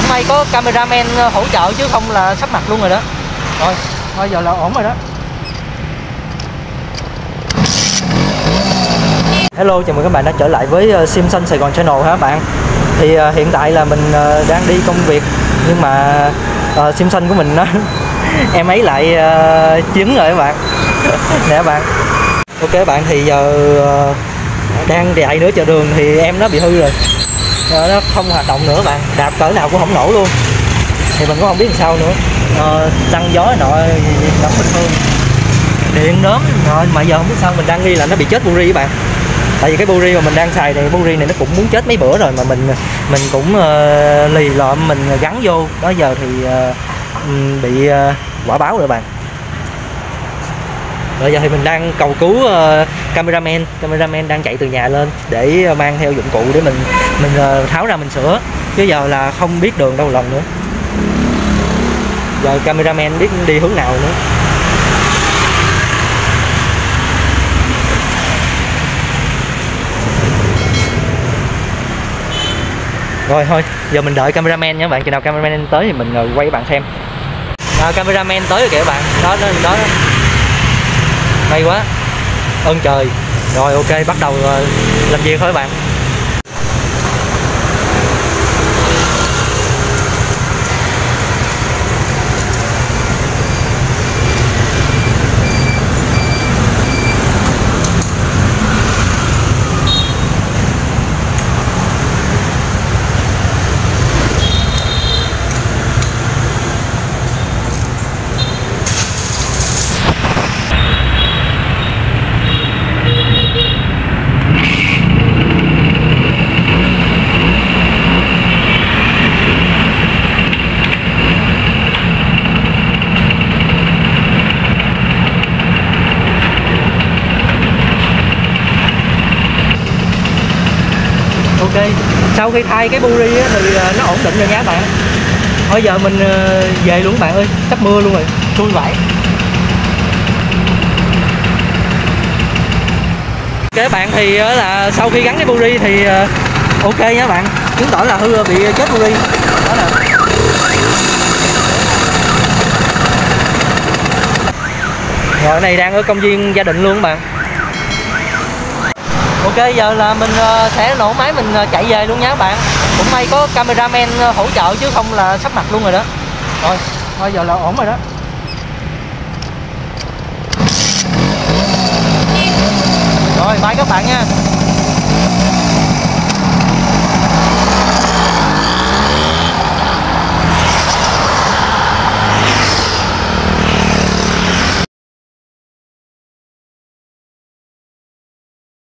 cũng may có cameraman hỗ trợ chứ không là sắp mặt luôn rồi đó. Rồi bây giờ là ổn rồi đó. Hello, chào mừng các bạn đã trở lại với Sim Xanh Sài Gòn Channel hả các bạn. Thì hiện tại là mình đang đi công việc, nhưng mà Sim Xanh của mình nó em ấy lại chứng rồi các bạn. Nè các bạn. Ok các bạn, thì giờ đang chạy nữa, chờ đường thì em nó bị hư rồi, nó không hoạt động nữa các bạn, đạp cỡ nào cũng không nổ luôn. Thì mình cũng không biết làm sao nữa. Trăng gió nọ vẫn bình thường, điện đóm rồi, mà giờ không biết sao mình đang nghi là nó bị chết buri các bạn. Tại vì cái buri mà mình đang xài này, buri này nó cũng muốn chết mấy bữa rồi, mà mình cũng lì lợm mình gắn vô đó, giờ thì bị quả báo rồi bạn. Bây giờ thì mình đang cầu cứu cameraman đang chạy từ nhà lên để mang theo dụng cụ để mình tháo ra mình sửa, chứ giờ là không biết đường đâu lần nữa. Giờ cameraman biết đi hướng nào nữa. Rồi thôi, giờ mình đợi cameraman nha các bạn, chừng nào cameraman tới thì mình quay các bạn xem. Cameraman tới rồi kìa các bạn, đó. May quá, ơn trời. Rồi ok, bắt đầu làm việc thôi các bạn. Ok, sau khi thay cái buri thì nó ổn định rồi nha các bạn. Bây giờ mình về luôn các bạn ơi, sắp mưa luôn rồi, xui vãi. Ok các bạn, thì là sau khi gắn cái buri thì ok nha các bạn, chứng tỏ là hư bị chết buri. Đó nè. Rồi cái này đang ở công viên gia đình luôn các bạn. Ok, giờ là mình sẽ nổ máy mình chạy về luôn nha các bạn. Cũng may có cameraman hỗ trợ chứ không là sắp mặt luôn rồi đó. Rồi bây giờ là ổn rồi đó. Rồi bye các bạn nha.